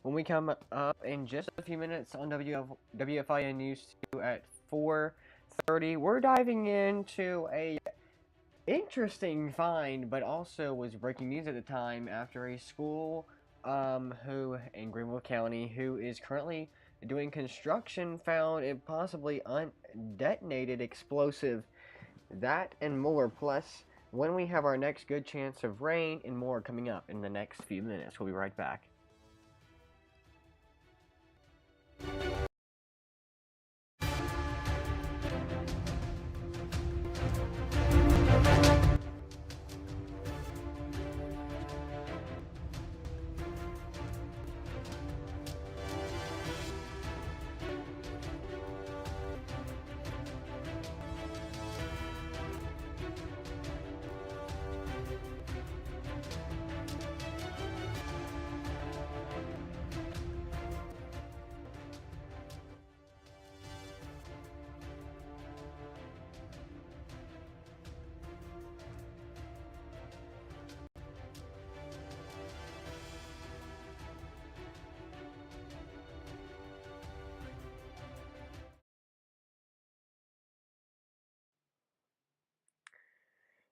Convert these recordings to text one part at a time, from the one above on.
when we come up in just a few minutes on WFIN News 2 at 4:30. We're diving into a interesting find, but also was breaking news at the time after a school who in Greenville County who is currently doing construction found a possibly undetonated explosive. That and more, plus when we have our next good chance of rain and more coming up in the next few minutes. We'll be right back.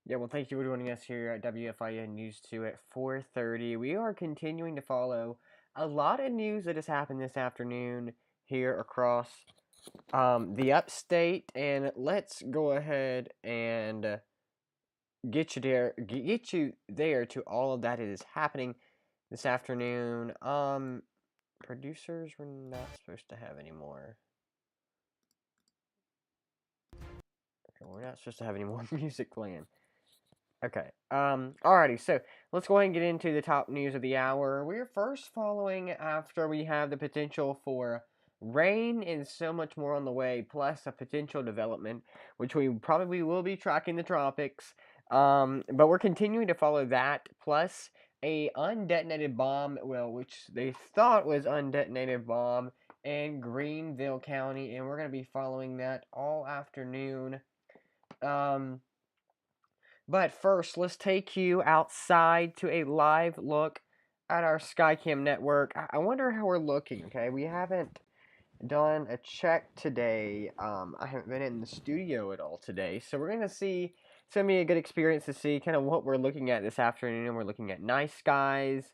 Yeah, well, thank you for joining us here at WFIN News 2 at 4:30. We are continuing to follow a lot of news that has happened this afternoon here across the upstate, and let's go ahead and get you there to all of that is happening this afternoon. Producers, we're not supposed to have any more. Okay, we're not supposed to have any more music playing. Okay. Alrighty, so let's go ahead and get into the top news of the hour. We're first following after we have the potential for rain and so much more on the way, plus a potential development, which we probably will be tracking the tropics. But we're continuing to follow that, plus a undetonated bomb, well, which they thought was undetonated bomb in Greenville County, and we're going to be following that all afternoon. But first, let's take you outside to a live look at our Skycam network. I wonder how we're looking, okay? We haven't done a check today. I haven't been in the studio at all today. So we're going to see, it's going to be a good experience to see kind of what we're looking at this afternoon. We're looking at nice skies.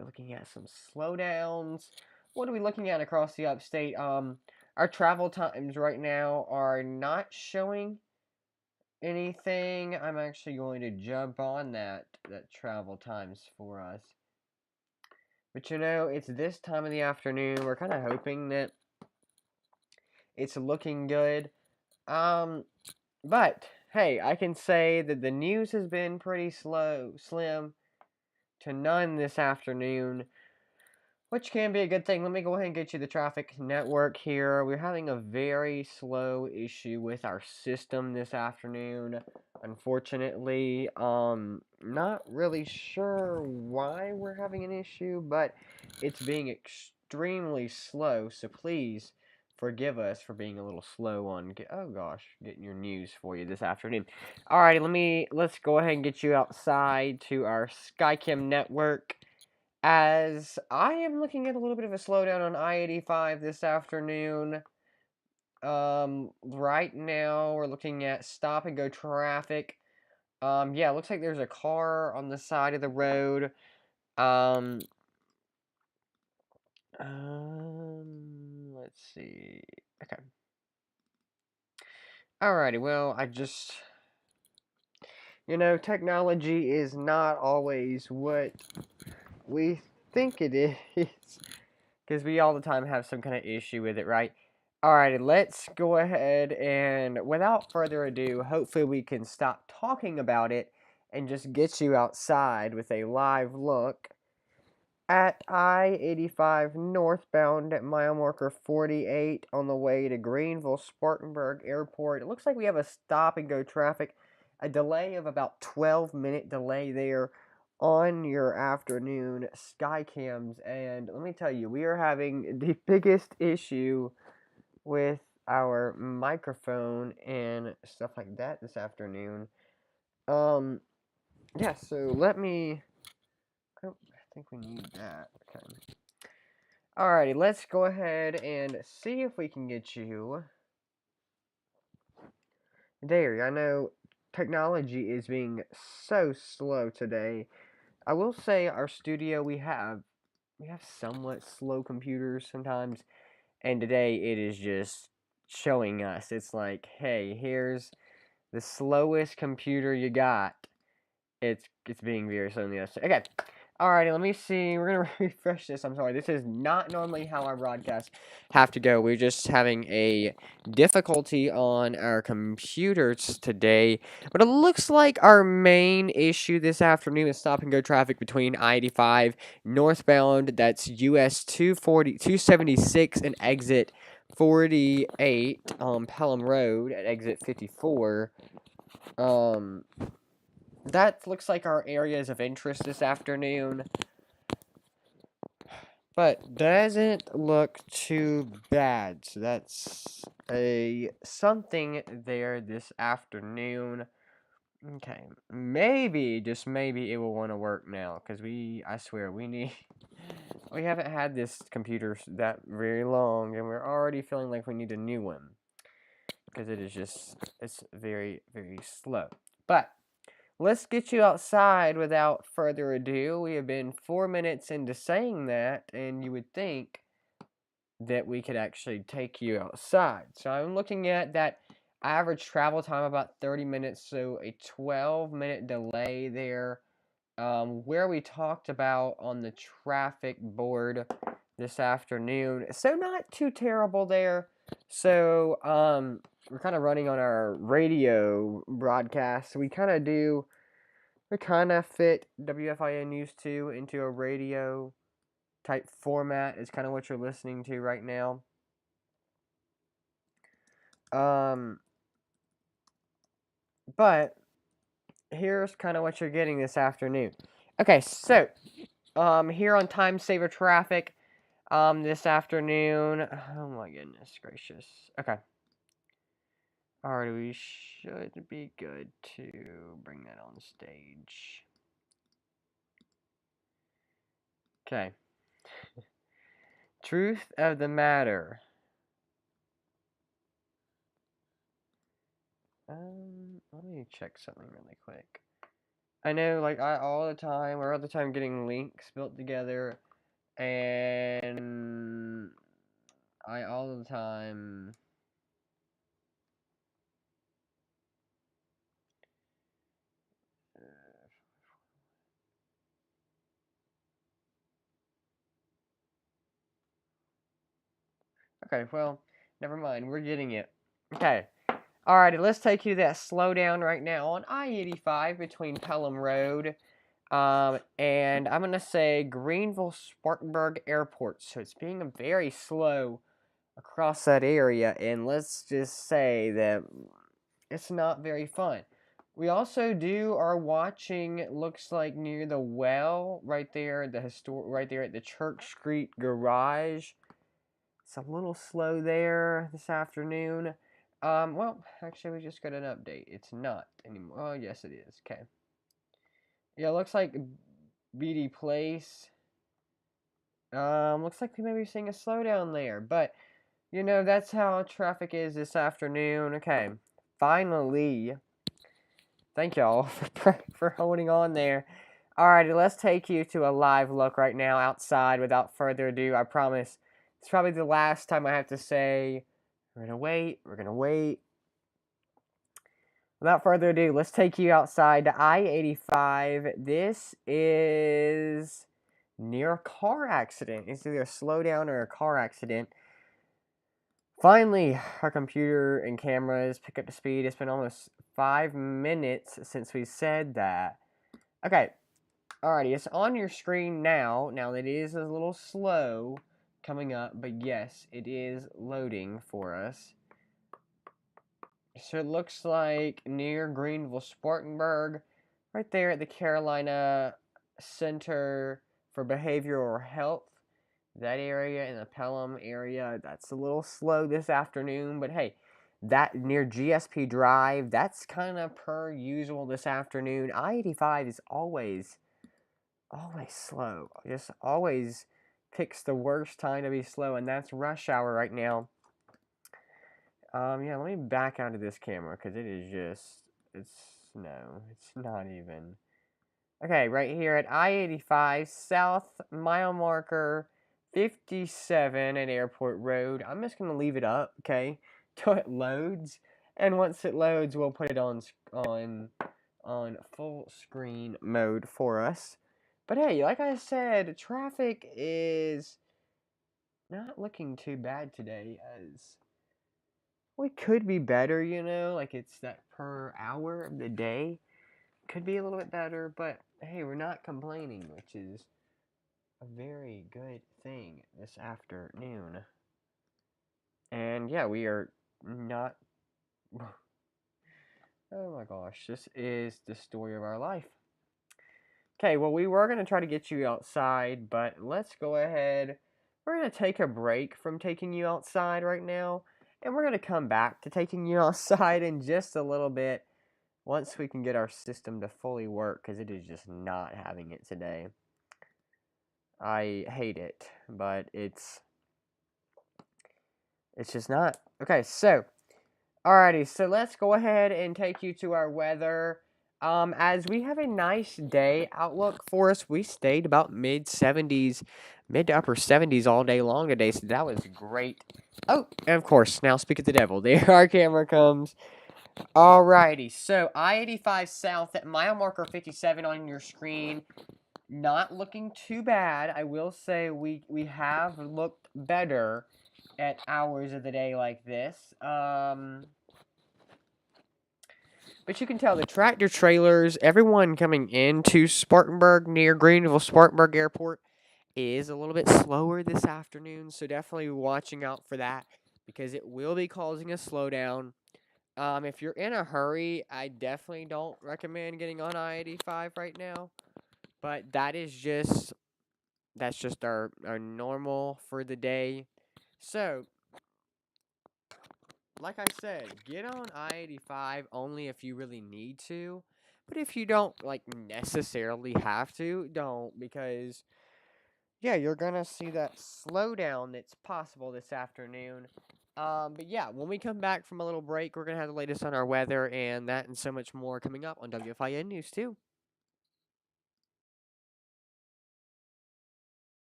We're looking at some slowdowns. What are we looking at across the upstate? Our travel times right now are not showing anything. I'm actually going to jump on that travel times for us. But you know, it's this time of the afternoon. We're kind of hoping that it's looking good. But hey, I can say that the news has been pretty slim to none this afternoon, which can be a good thing. Let me go ahead and get you the traffic network here. We're having a very slow issue with our system this afternoon. Unfortunately, not really sure why we're having an issue, but it's being extremely slow. So please forgive us for being a little slow on getting your news for you this afternoon. Alrighty, let's go ahead and get you outside to our Skycam network. As I am looking at a little bit of a slowdown on I-85 this afternoon. Right now we're looking at stop and go traffic. Yeah, it looks like there's a car on the side of the road. Let's see. Okay. Alrighty, well, technology is not always what we think it is. Because we all the time have some kind of issue with it, right? Alrighty, let's go ahead and, without further ado, hopefully we can stop talking about it and just get you outside with a live look at I-85 northbound at mile marker 48 on the way to Greenville-Spartanburg Airport. It looks like we have a stop-and-go traffic, a delay of about 12-minute delay there on your afternoon Skycams, and let me tell you, we are having the biggest issue with our microphone and stuff like that this afternoon. Yeah, so let me, oh, I think we need that, okay. Alrighty, let's go ahead and see if we can get you there. I know technology is being so slow today. I will say our studio we have somewhat slow computers sometimes, and today it is just showing us. It's like, hey, here's the slowest computer you got. It's being very slow in the other. Okay. Alrighty, let me see. We're gonna refresh this. I'm sorry. This is not normally how our broadcasts have to go. We're just having a difficulty on our computers today. But it looks like our main issue this afternoon is stop and go traffic between I-85 northbound. That's US 276 and exit 48 Pelham Road at exit 54. That looks like our areas of interest this afternoon, but doesn't look too bad. So that's a something there this afternoon. Okay, maybe, just maybe it will want to work now, because I swear, we haven't had this computer that very long, and we're already feeling like we need a new one, because it's very, very slow. But let's get you outside without further ado. We have been 4 minutes into saying that, and you would think that we could actually take you outside. So I'm looking at that average travel time about 30 minutes, so a 12-minute delay there. Where we talked about on the traffic board this afternoon. So not too terrible there. So we're kind of running on our radio broadcast. So we kind of fit WFIN News 2 into a radio type format is kind of what you're listening to right now. But here's kind of what you're getting this afternoon. Okay, so here on Time Saver Traffic this afternoon. Oh my goodness gracious. Okay. Alright, we should be good to bring that on stage. Okay. Truth of the matter. Let me check something really quick. I know, like, we're all the time getting links built together, and I all the time. Okay, well, never mind. We're getting it. Okay. Alrighty, let's take you to that slowdown right now on I-85 between Pelham Road and I'm going to say Greenville-Spartanburg Airport. So it's being very slow across that area, and let's just say that it's not very fun. We also are watching, looks like near the well, right there, right there at the Church Street Garage. It's a little slow there this afternoon. Well, actually, we just got an update. It's not anymore. Oh, yes, it is. Okay. Yeah, it looks like BD Place. Looks like we may be seeing a slowdown there, but you know that's how traffic is this afternoon. Okay, finally. Thank y'all for holding on there. Alrighty, let's take you to a live look right now outside without further ado. I promise it's probably the last time I have to say we're gonna wait. We're gonna wait. Without further ado, let's take you outside to I-85. This is near a car accident. It's either a slowdown or a car accident. Finally, our computer and cameras pick up to speed. It's been almost 5 minutes since we said that. Okay, alrighty, it's on your screen now. Now, it is a little slow coming up, but yes, it is loading for us. So it looks like near Greenville-Spartanburg, right there at the Carolina Center for Behavioral Health. That area in the Pelham area, that's a little slow this afternoon, but hey, that near GSP Drive, that's kind of per usual this afternoon. I-85 is always slow. Just always picks the worst time to be slow, and that's rush hour right now. Yeah, let me back out of this camera because it is just, it's not even. Okay, right here at I-85 South, mile marker 57 at Airport Road. I'm just going to leave it up, okay, till it loads. And once it loads, we'll put it on full screen mode for us. But hey, like I said, traffic is not looking too bad today, as we could be better, like it's that per hour of the day. Could be a little bit better, but hey, we're not complaining, which is a very good thing this afternoon. And yeah, we are not. Oh my gosh, this is the story of our life. Okay, well, we were going to try to get you outside, but let's go ahead. We're going to take a break from taking you outside right now, and we're going to come back to taking you outside in just a little bit once we can get our system to fully work, because it is just not having it today. I hate it, but it's just not. Okay, so, alrighty, so let's go ahead and take you to our weather. As we have a nice day outlook for us, we stayed about mid 70s, mid to upper 70s all day long today, so that was great. Oh, and of course, now speak of the devil, there our camera comes. Alrighty, so I-85 South at mile marker 57 on your screen. Not looking too bad. I will say we have looked better at hours of the day like this. But you can tell the tractor trailers, everyone coming into Spartanburg near Greenville Spartanburg Airport is a little bit slower this afternoon. So definitely watching out for that because it will be causing a slowdown. If you're in a hurry, I definitely don't recommend getting on I-85 right now. But that's just our normal for the day. So, like I said, get on I-85 only if you really need to. But if you don't, necessarily have to, don't. Because, yeah, you're going to see that slowdown that's possible this afternoon. But yeah, when we come back from a little break, we're going to have the latest on our weather and that and so much more coming up on WFIN News 2.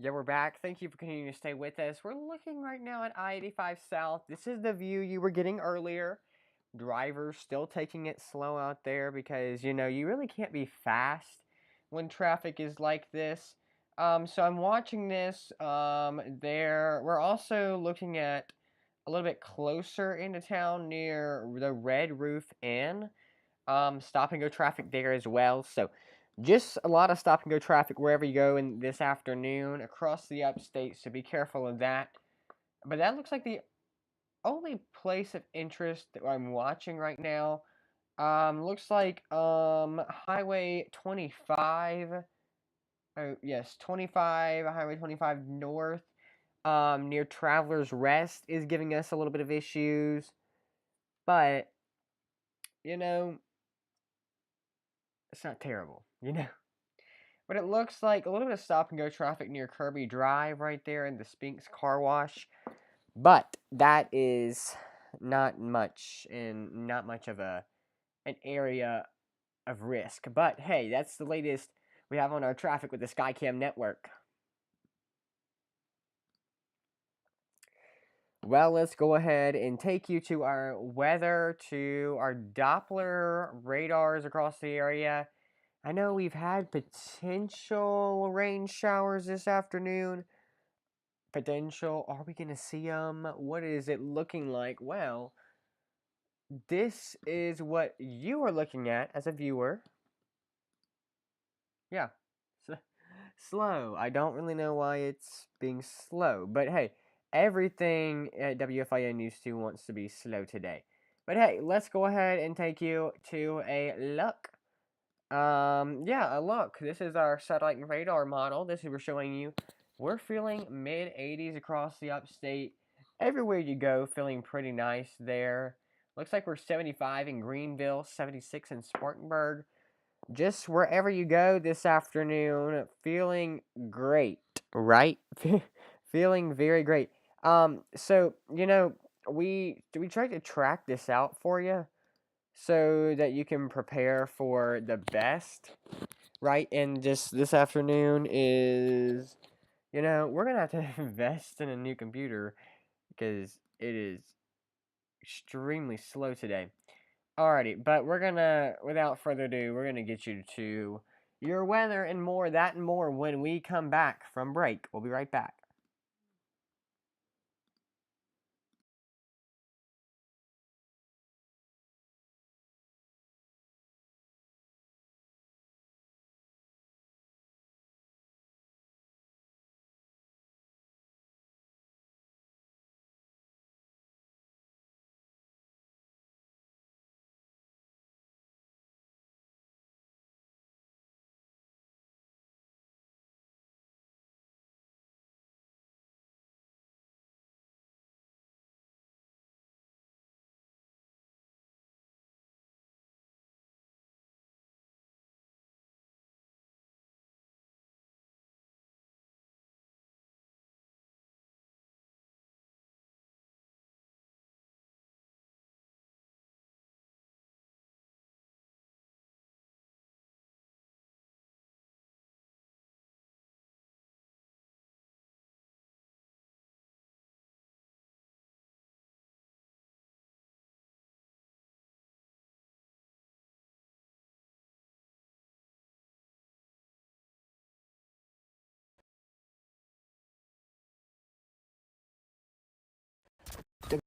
Yeah, we're back. Thank you for continuing to stay with us. We're looking right now at I-85 South. This is the view you were getting earlier. Drivers still taking it slow out there because, you really can't be fast when traffic is like this. So I'm watching this. We're also looking at a little bit closer into town near the Red Roof Inn. Stop and go traffic there as well. So just a lot of stop and go traffic wherever you go in this afternoon across the upstate. So be careful of that. But that looks like the only place of interest that I'm watching right now. Looks like Highway 25. Oh yes, 25, Highway 25 North. Near Traveler's Rest is giving us a little bit of issues, but you know, it's not terrible, you know. But it looks like a little bit of stop and go traffic near Kirby Drive right there in the Spinks Car Wash. But that is not much and not much of an area of risk. But hey, that's the latest we have on our traffic with the Skycam network. Well, let's go ahead and take you to our weather, to our Doppler radars across the area. I know we've had potential rain showers this afternoon. Potential. Are we going to see them? What is it looking like? Well, this is what you are looking at as a viewer. Yeah. Slow. I don't really know why it's being slow. But hey, everything at WFIN News 2 wants to be slow today. But hey, let's go ahead and take you to a look. Yeah, a look. This is our satellite and radar model. This is we're showing you. We're feeling mid 80s across the upstate. Everywhere you go, feeling pretty nice there. Looks like we're 75 in Greenville, 76 in Spartanburg. Just wherever you go this afternoon, feeling great, right? Feeling very great. So you know, we tried to track this out for you so that you can prepare for the best, right? And just this afternoon is, you know, we're gonna have to invest in a new computer because it is extremely slow today. Alrighty, but we're gonna, without further ado, we're gonna get you to your weather and more, that and more when we come back from break. We'll be right back.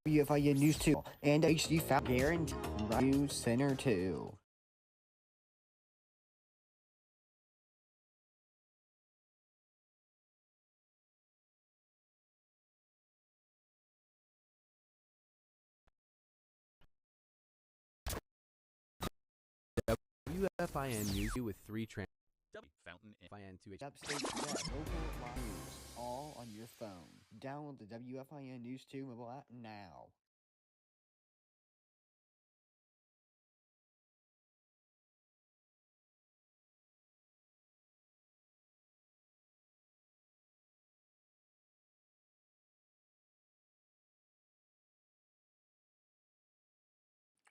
WFIN News 2 and HD Guaranteed News Center 2. WFIN News with 3 trans. Fountain FIN 2H. Upstate local news, all on your phone. Download the WFIN News 2 mobile app now.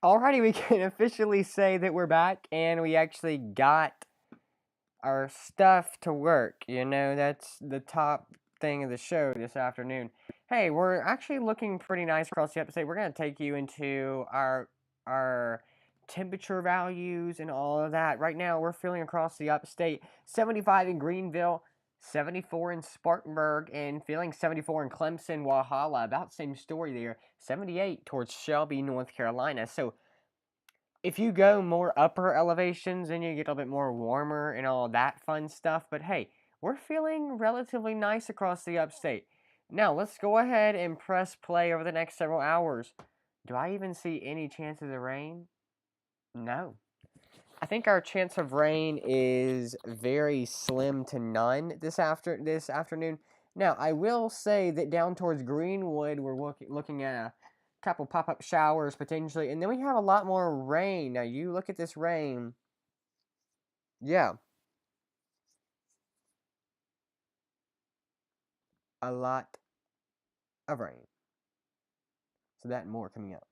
Alrighty, we can officially say that we're back and we actually got our stuff to work. You know, that's the top thing of the show this afternoon. Hey, we're actually looking pretty nice across the upstate. We're gonna take you into our temperature values and all of that. Right now, we're feeling across the upstate 75 in Greenville, 74 in Spartanburg, and feeling 74 in Clemson, Walhalla. About the same story there. 78 towards Shelby, North Carolina. So if you go more upper elevations, then you get a little bit more warmer and all that fun stuff. But hey, we're feeling relatively nice across the upstate. Now, let's go ahead and press play over the next several hours. Do I even see any chances of rain? No. I think our chance of rain is very slim to none this afternoon. Now, I will say that down towards Greenwood, we're looking at a couple pop-up showers potentially, and then we have a lot more rain. Now, you look at this rain. Yeah. A lot of rain. So that and more coming up.